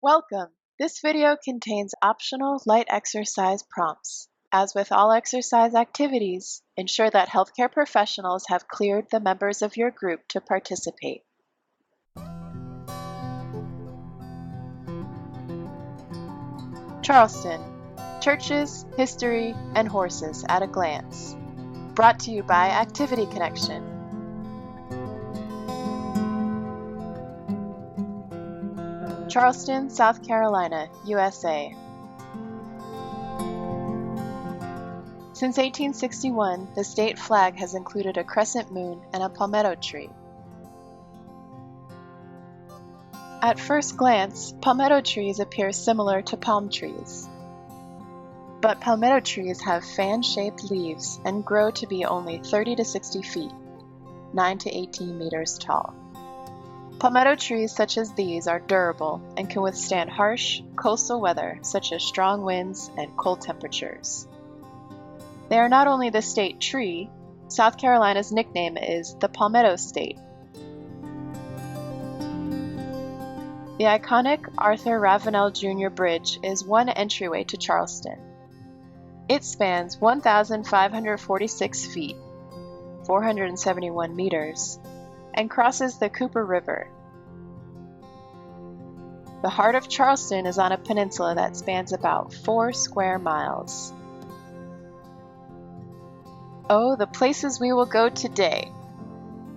Welcome! This video contains optional light exercise prompts. As with all exercise activities, ensure that healthcare professionals have cleared the members of your group to participate. Charleston: Churches, History, and Horses at a Glance. Brought to you by Activity Connection. Charleston, South Carolina, USA. Since 1861, the state flag has included a crescent moon and a palmetto tree. At first glance, palmetto trees appear similar to palm trees. But palmetto trees have fan-shaped leaves and grow to be only 30 to 60 feet, 9 to 18 meters tall. Palmetto trees such as these are durable and can withstand harsh, coastal weather such as strong winds and cold temperatures. They are not only the state tree, South Carolina's nickname is the Palmetto State. The iconic Arthur Ravenel Jr. Bridge is one entryway to Charleston. It spans 1,546 feet, 471 meters, and crosses the Cooper River. The heart of Charleston is on a peninsula that spans about 4 square miles. Oh, the places we will go today!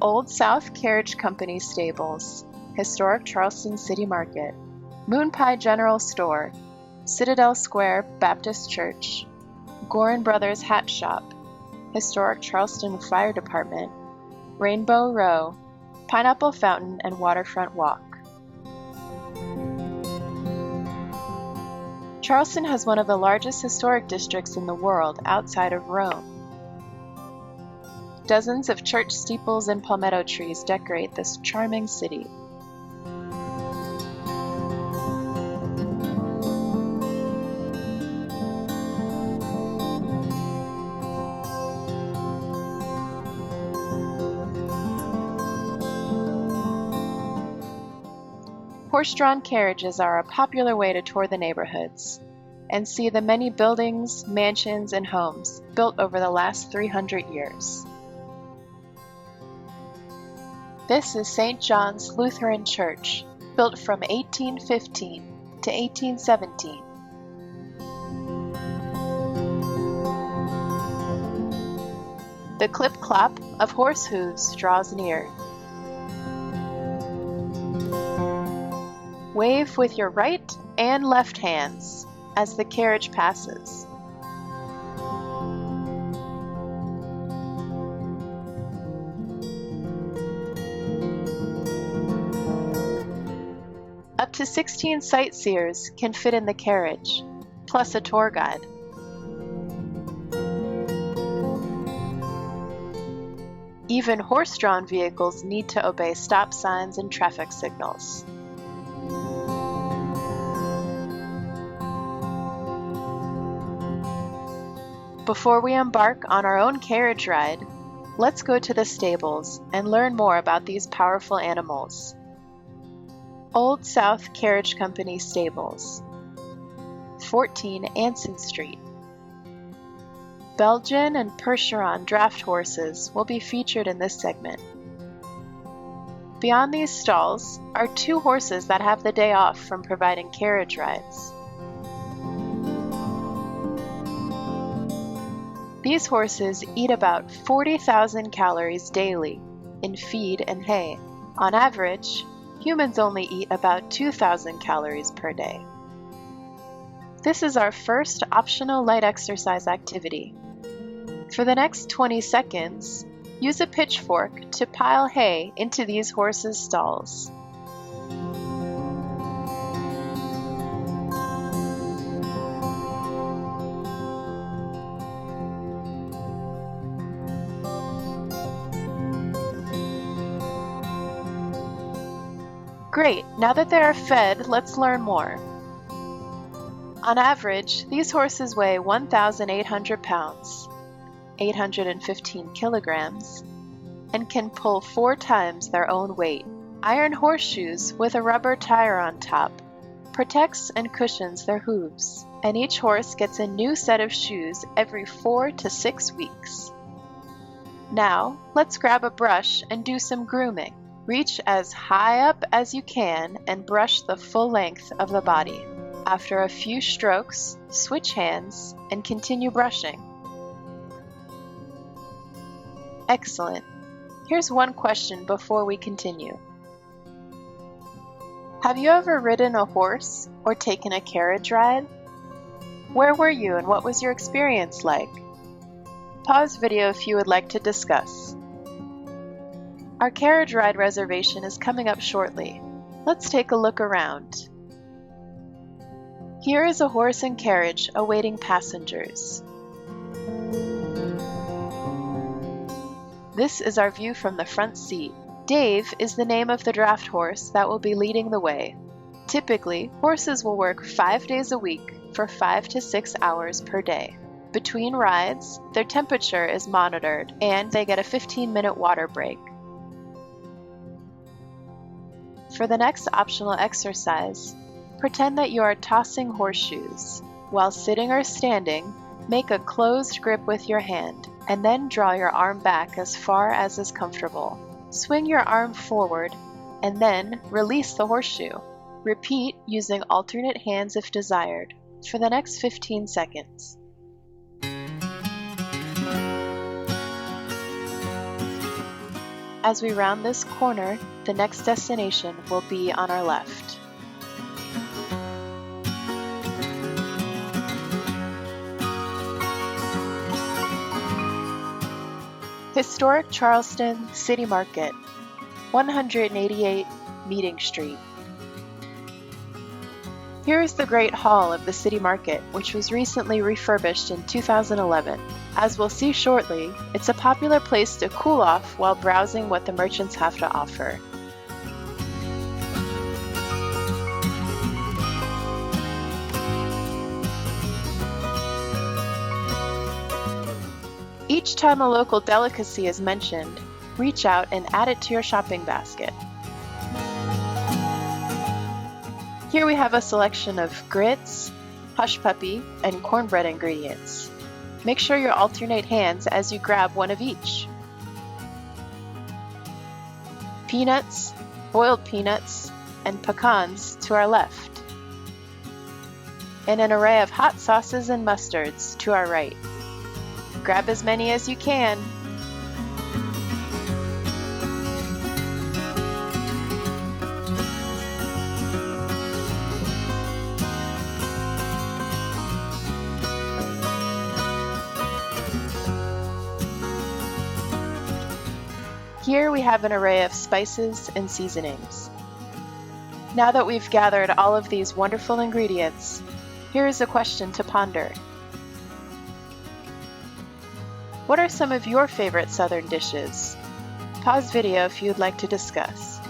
Old South Carriage Company Stables, Historic Charleston City Market, Moon Pie General Store, Citadel Square Baptist Church, Gorin Brothers Hat Shop, Historic Charleston Fire Department, Rainbow Row, Pineapple Fountain and Waterfront Walk. Charleston has one of the largest historic districts in the world outside of Rome. Dozens of church steeples and palmetto trees decorate this charming city. Horse-drawn carriages are a popular way to tour the neighborhoods and see the many buildings, mansions, and homes built over the last 300 years. This is St. John's Lutheran Church, built from 1815 to 1817. The clip-clop of horse hooves draws near. Wave with your right and left hands as the carriage passes. Up to 16 sightseers can fit in the carriage, plus a tour guide. Even horse-drawn vehicles need to obey stop signs and traffic signals. Before we embark on our own carriage ride, let's go to the stables and learn more about these powerful animals. Old South Carriage Company Stables, 14 Anson Street. Belgian and Percheron draft horses will be featured in this segment. Beyond these stalls are 2 horses that have the day off from providing carriage rides. These horses eat about 40,000 calories daily in feed and hay. On average, humans only eat about 2,000 calories per day. This is our first optional light exercise activity. For the next 20 seconds, use a pitchfork to pile hay into these horses' stalls. Great, now that they are fed, let's learn more. On average, these horses weigh 1,800 pounds, 815 kilograms, and can pull 4 times their own weight. Iron horseshoes with a rubber tire on top protects and cushions their hooves, and each horse gets a new set of shoes every 4 to 6 weeks. Now, let's grab a brush and do some grooming. Reach as high up as you can and brush the full length of the body. After a few strokes, switch hands and continue brushing. Excellent. Here's one question before we continue. Have you ever ridden a horse or taken a carriage ride? Where were you and what was your experience like? Pause video if you would like to discuss. Our carriage ride reservation is coming up shortly. Let's take a look around. Here is a horse and carriage awaiting passengers. This is our view from the front seat. Dave is the name of the draft horse that will be leading the way. Typically, horses will work 5 days a week for 5 to 6 hours per day. Between rides, their temperature is monitored and they get a 15-minute water break. For the next optional exercise, pretend that you are tossing horseshoes. While sitting or standing, make a closed grip with your hand, and then draw your arm back as far as is comfortable. Swing your arm forward, and then release the horseshoe. Repeat using alternate hands if desired, for the next 15 seconds. As we round this corner, the next destination will be on our left. Historic Charleston City Market, 188 Meeting Street. Here is the Great Hall of the City Market, which was recently refurbished in 2011. As we'll see shortly, it's a popular place to cool off while browsing what the merchants have to offer. Each time a local delicacy is mentioned, reach out and add it to your shopping basket. Here we have a selection of grits, hush puppy, and cornbread ingredients. Make sure you alternate hands as you grab one of each. Peanuts, boiled peanuts, and pecans to our left. And an array of hot sauces and mustards to our right. Grab as many as you can. Here we have an array of spices and seasonings. Now that we've gathered all of these wonderful ingredients, here is a question to ponder. What are some of your favorite Southern dishes? Pause video if you'd like to discuss.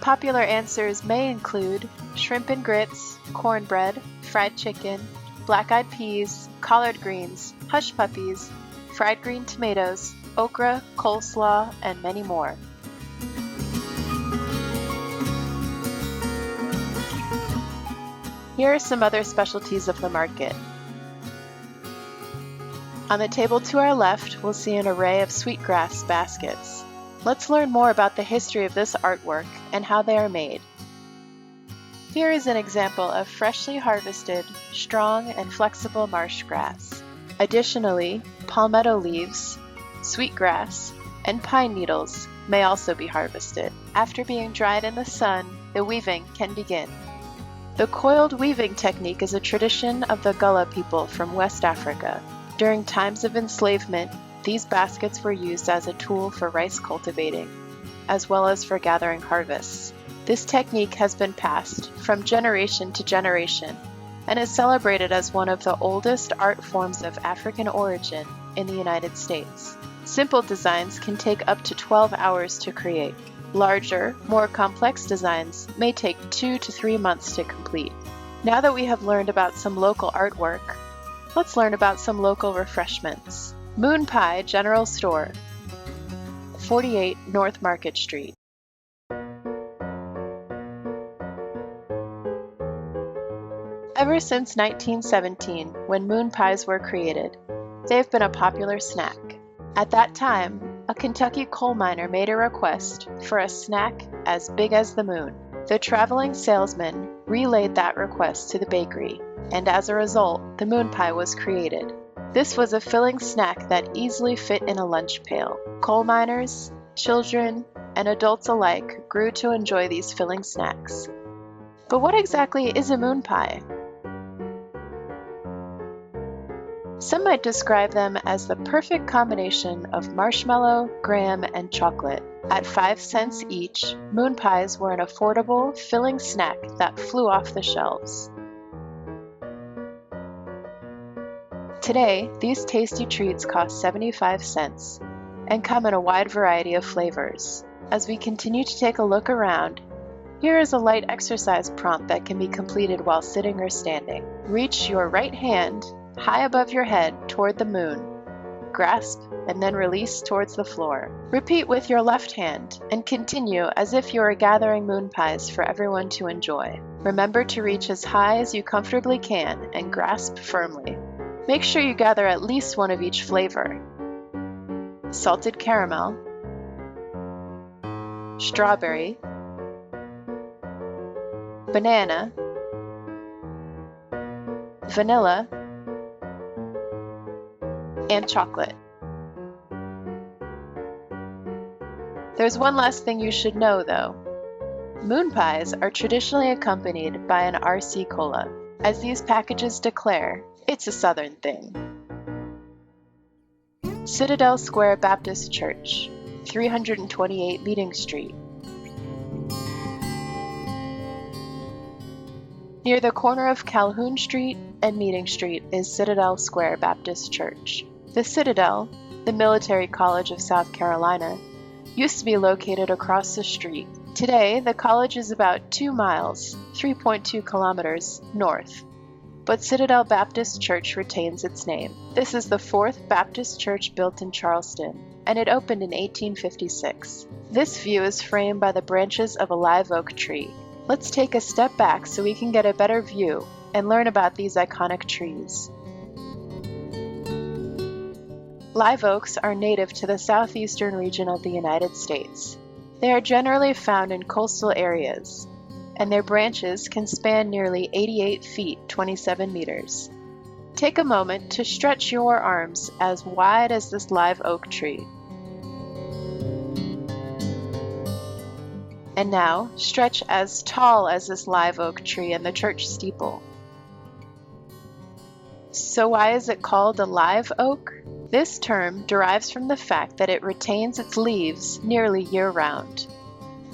Popular answers may include shrimp and grits, cornbread, fried chicken, black-eyed peas, collard greens, hush puppies, fried green tomatoes, okra, coleslaw, and many more. Here are some other specialties of the market. On the table to our left, we'll see an array of sweetgrass baskets. Let's learn more about the history of this artwork and how they are made. Here is an example of freshly harvested, strong and flexible marsh grass. Additionally, palmetto leaves, sweetgrass, and pine needles may also be harvested. After being dried in the sun, the weaving can begin. The coiled weaving technique is a tradition of the Gullah people from West Africa. During times of enslavement, these baskets were used as a tool for rice cultivating, as well as for gathering harvests. This technique has been passed from generation to generation and is celebrated as one of the oldest art forms of African origin in the United States. Simple designs can take up to 12 hours to create. Larger, more complex designs may take 2 to 3 months to complete. Now that we have learned about some local artwork, let's learn about some local refreshments. Moon Pie General Store, 48 North Market Street. Ever since 1917, when moon pies were created, they've been a popular snack. At that time, a Kentucky coal miner made a request for a snack as big as the moon. The traveling salesman relayed that request to the bakery, and as a result, the moon pie was created. This was a filling snack that easily fit in a lunch pail. Coal miners, children, and adults alike grew to enjoy these filling snacks. But what exactly is a moon pie? Some might describe them as the perfect combination of marshmallow, graham, and chocolate. At 5 cents each, moon pies were an affordable, filling snack that flew off the shelves. Today, these tasty treats cost 75 cents and come in a wide variety of flavors. As we continue to take a look around, here is a light exercise prompt that can be completed while sitting or standing. Reach your right hand high above your head toward the moon. Grasp and then release towards the floor. Repeat with your left hand and continue as if you are gathering moon pies for everyone to enjoy. Remember to reach as high as you comfortably can and grasp firmly. Make sure you gather at least one of each flavor: salted caramel, strawberry, banana, vanilla, and chocolate. There's one last thing you should know though. Moon pies are traditionally accompanied by an RC Cola. As these packages declare, it's a Southern thing. Citadel Square Baptist Church, 328 Meeting Street. Near the corner of Calhoun Street and Meeting Street is Citadel Square Baptist Church. The Citadel, the military college of South Carolina, used to be located across the street. Today, the college is about 2 miles, 3.2 kilometers, north, but Citadel Baptist Church retains its name. This is the 4th Baptist church built in Charleston, and it opened in 1856. This view is framed by the branches of a live oak tree. Let's take a step back so we can get a better view and learn about these iconic trees. Live oaks are native to the southeastern region of the United States. They are generally found in coastal areas, and their branches can span nearly 88 feet, 27 meters. Take a moment to stretch your arms as wide as this live oak tree. And now, stretch as tall as this live oak tree and the church steeple. So why is it called a live oak? This term derives from the fact that it retains its leaves nearly year-round.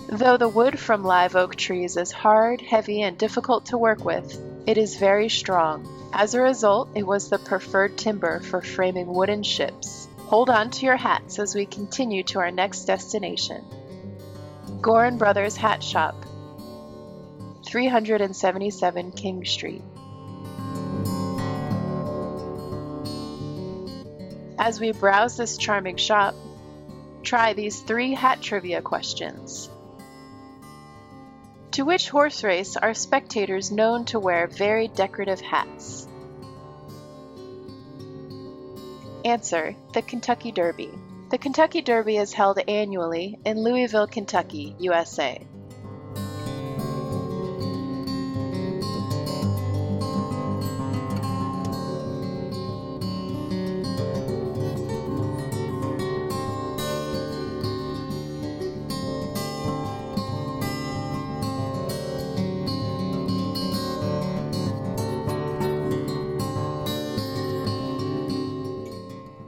Though the wood from live oak trees is hard, heavy, and difficult to work with, it is very strong. As a result, it was the preferred timber for framing wooden ships. Hold on to your hats as we continue to our next destination. Gorin Brothers Hat Shop, 377 King Street. As we browse this charming shop, try these 3 hat trivia questions. To which horse race are spectators known to wear very decorative hats? Answer: the Kentucky Derby. The Kentucky Derby is held annually in Louisville, Kentucky, USA.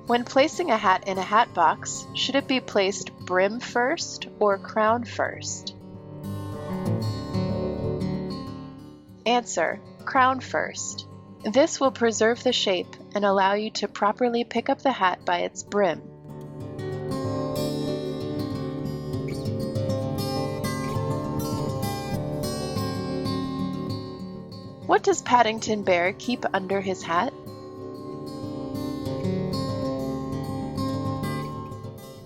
When placing a hat in a hat box, should it be placed brim first or crown first? Answer: crown first. This will preserve the shape and allow you to properly pick up the hat by its brim. What does Paddington Bear keep under his hat?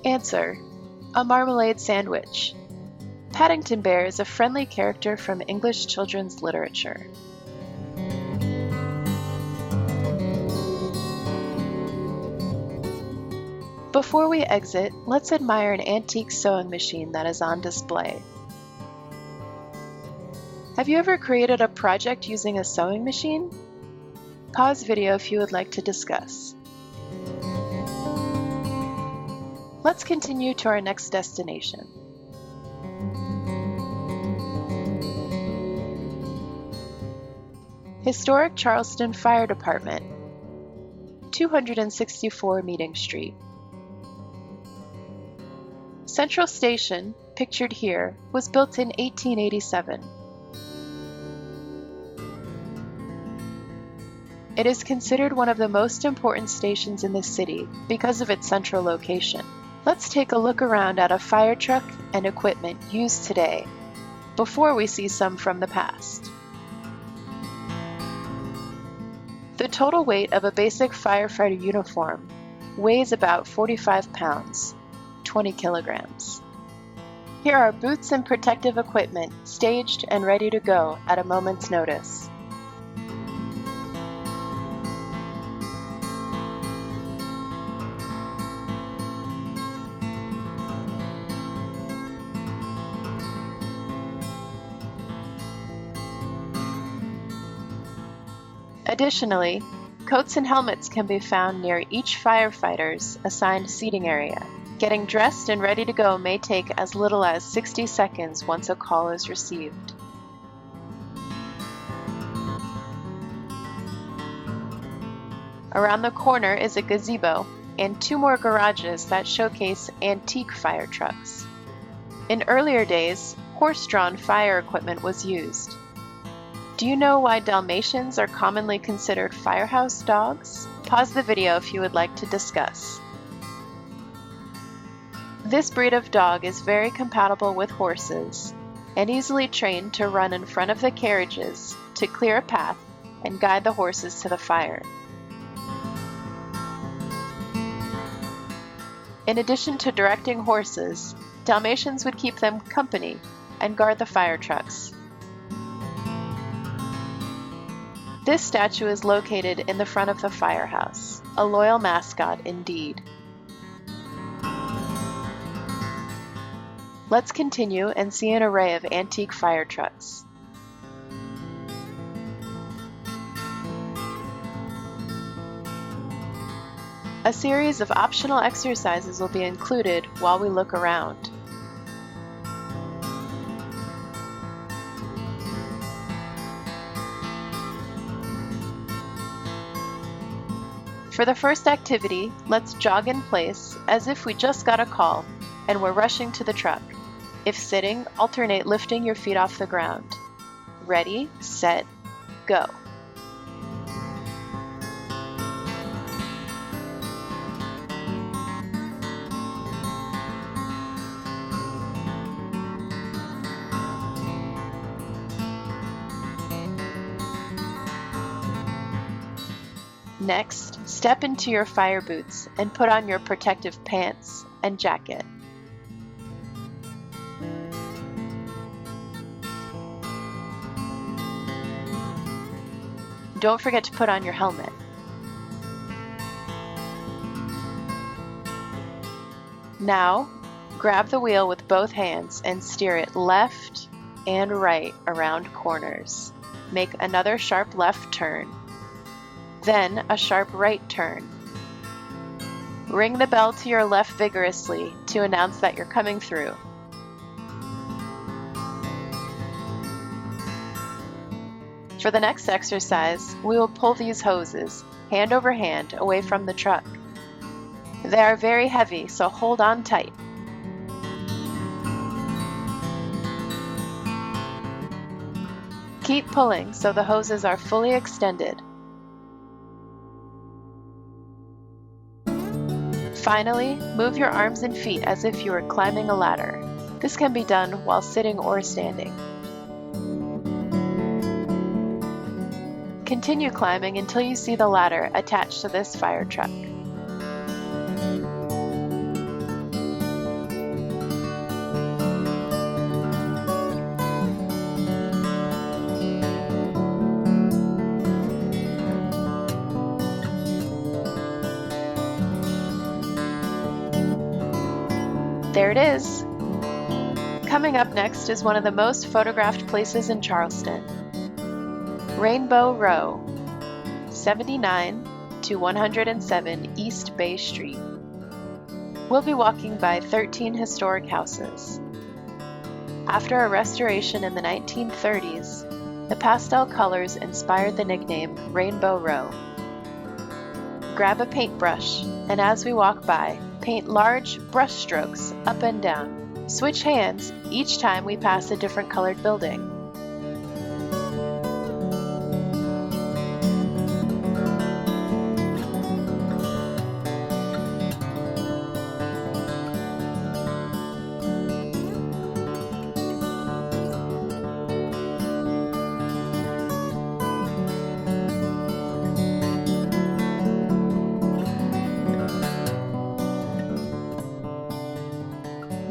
Answer: a marmalade sandwich. Paddington Bear is a friendly character from English children's literature. Before we exit, let's admire an antique sewing machine that is on display. Have you ever created a project using a sewing machine? Pause video if you would like to discuss. Let's continue to our next destination. Historic Charleston Fire Department, 264 Meeting Street. Central Station, pictured here, was built in 1887. It is considered one of the most important stations in the city because of its central location. Let's take a look around at a fire truck and equipment used today, before we see some from the past. The total weight of a basic firefighter uniform weighs about 45 pounds, 20 kilograms. Here are boots and protective equipment staged and ready to go at a moment's notice. Additionally, coats and helmets can be found near each firefighter's assigned seating area. Getting dressed and ready to go may take as little as 60 seconds once a call is received. Around the corner is a gazebo and 2 more garages that showcase antique fire trucks. In earlier days, horse-drawn fire equipment was used. Do you know why Dalmatians are commonly considered firehouse dogs? Pause the video if you would like to discuss. This breed of dog is very compatible with horses and easily trained to run in front of the carriages to clear a path and guide the horses to the fire. In addition to directing horses, Dalmatians would keep them company and guard the fire trucks. This statue is located in the front of the firehouse, a loyal mascot indeed. Let's continue and see an array of antique fire trucks. A series of optional exercises will be included while we look around. For the first activity, let's jog in place as if we just got a call and we're rushing to the truck. If sitting, alternate lifting your feet off the ground. Ready, set, go. Next, step into your fire boots and put on your protective pants and jacket. Don't forget to put on your helmet. Now, grab the wheel with both hands and steer it left and right around corners. Make another sharp left turn. Then a sharp right turn. Ring the bell to your left vigorously to announce that you're coming through. For the next exercise, we will pull these hoses, hand over hand, away from the truck. They are very heavy, so hold on tight. Keep pulling so the hoses are fully extended. Finally, move your arms and feet as if you were climbing a ladder. This can be done while sitting or standing. Continue climbing until you see the ladder attached to this fire truck. There it is! Coming up next is one of the most photographed places in Charleston, Rainbow Row, 79 to 107 East Bay Street. We'll be walking by 13 historic houses. After a restoration in the 1930s, the pastel colors inspired the nickname Rainbow Row. Grab a paintbrush, and as we walk by, paint large brush strokes up and down. Switch hands each time we pass a different colored building.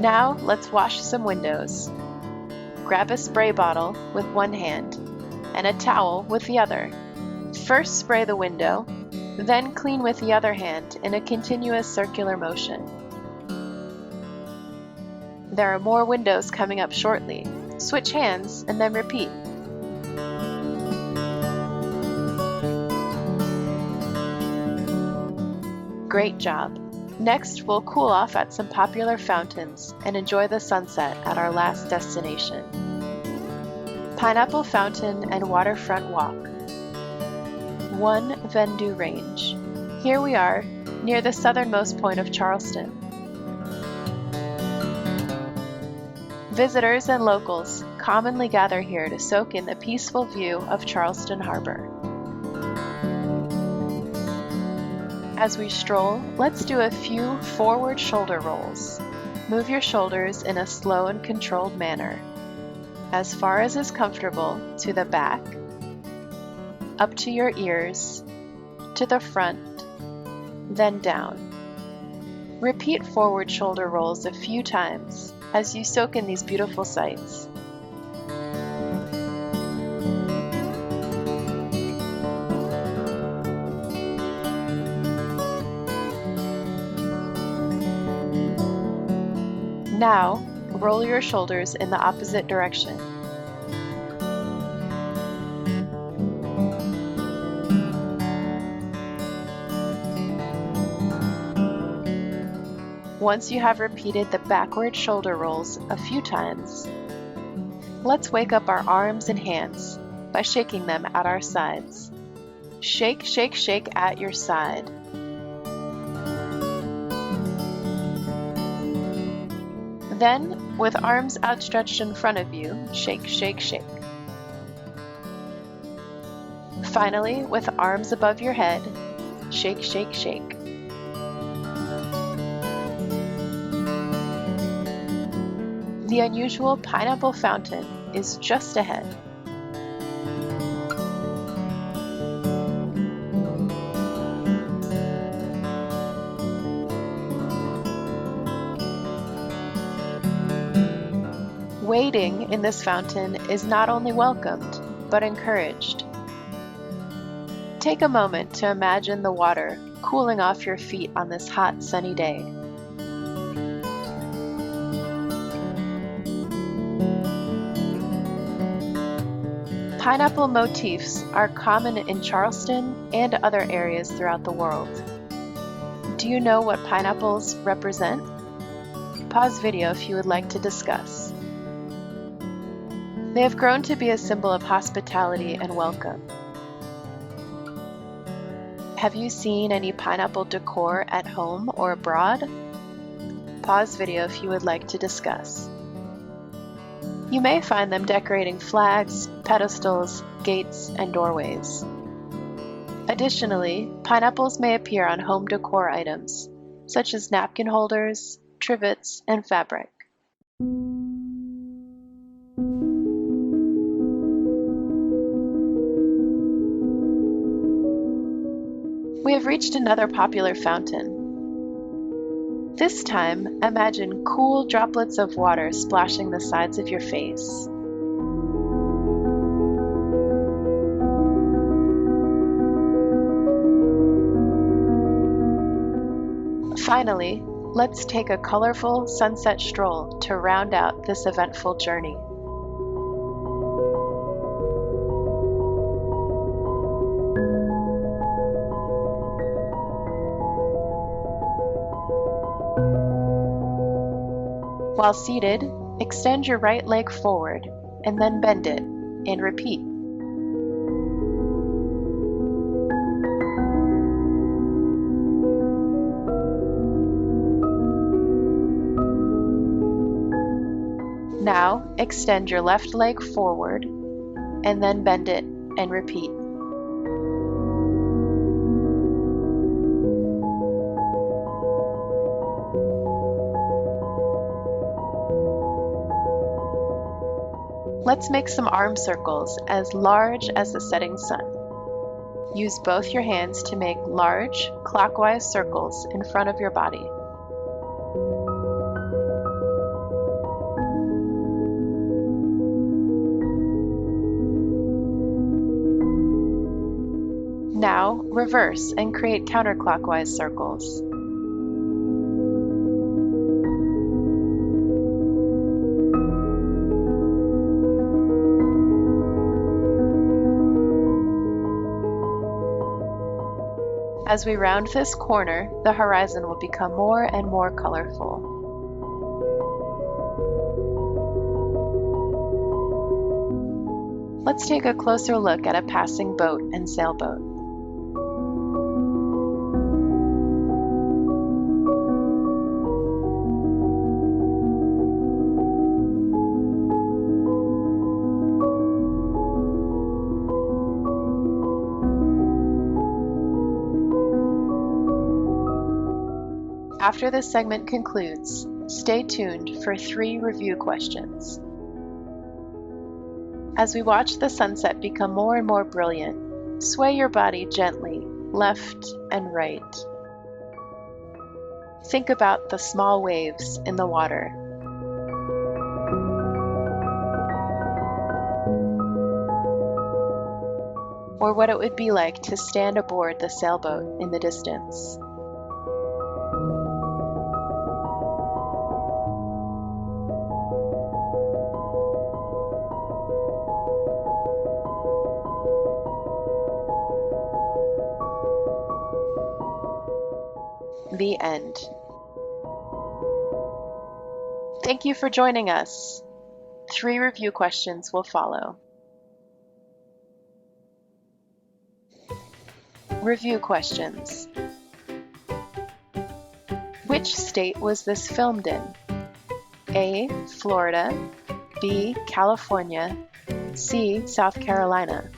Now let's wash some windows. Grab a spray bottle with one hand and a towel with the other. First spray the window, then clean with the other hand in a continuous circular motion. There are more windows coming up shortly. Switch hands and then repeat. Great job! Next, we'll cool off at some popular fountains and enjoy the sunset at our last destination. Pineapple Fountain and Waterfront Walk. 1 Vendu Range. Here we are, near the southernmost point of Charleston. Visitors and locals commonly gather here to soak in the peaceful view of Charleston Harbor. As we stroll, let's do a few forward shoulder rolls. Move your shoulders in a slow and controlled manner, as far as is comfortable to the back, up to your ears, to the front, then down. Repeat forward shoulder rolls a few times as you soak in these beautiful sights. Now, roll your shoulders in the opposite direction. Once you have repeated the backward shoulder rolls a few times, let's wake up our arms and hands by shaking them at our sides. Shake, shake, shake at your side. Then, with arms outstretched in front of you, shake, shake, shake. Finally, with arms above your head, shake, shake, shake. The unusual pineapple fountain is just ahead. Wading in this fountain is not only welcomed, but encouraged. Take a moment to imagine the water cooling off your feet on this hot, sunny day. Pineapple motifs are common in Charleston and other areas throughout the world. Do you know what pineapples represent? Pause video if you would like to discuss. They have grown to be a symbol of hospitality and welcome. Have you seen any pineapple decor at home or abroad? Pause video if you would like to discuss. You may find them decorating flags, pedestals, gates, and doorways. Additionally, pineapples may appear on home decor items, such as napkin holders, trivets, and fabric. We have reached another popular fountain. This time, imagine cool droplets of water splashing the sides of your face. Finally, Let's take a colorful sunset stroll to round out this eventful journey. While seated, extend your right leg forward and then bend it, and repeat. Now, extend your left leg forward and then bend it and repeat. Let's make some arm circles as large as the setting sun. Use both your hands to make large, clockwise circles in front of your body. Now, reverse and create counterclockwise circles. As we round this corner, the horizon will become more and more colorful. Let's take a closer look at a passing boat and sailboat. After this segment concludes, stay tuned for 3 review questions. As we watch the sunset become more and more brilliant, sway your body gently, left and right. Think about the small waves in the water. Or what it would be like to stand aboard the sailboat in the distance. The end. Thank you for joining us. 3 review questions will follow. Review questions. Which state was this filmed in? A. Florida, B. California, C. South Carolina.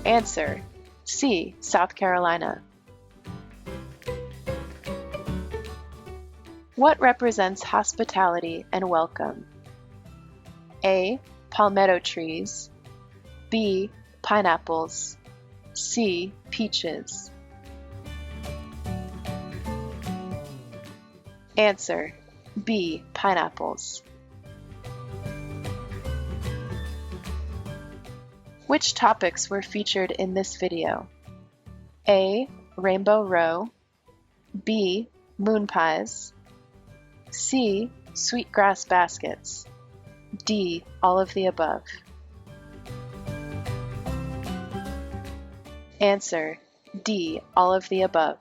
Answer: C. South Carolina. What represents hospitality and welcome? A. Palmetto trees, B. Pineapples, C. Peaches. Answer: B. Pineapples. Which topics were featured in this video? A. Rainbow Row, B. Moon pies, C. Sweetgrass baskets, D. All of the above. Answer: D. All of the above.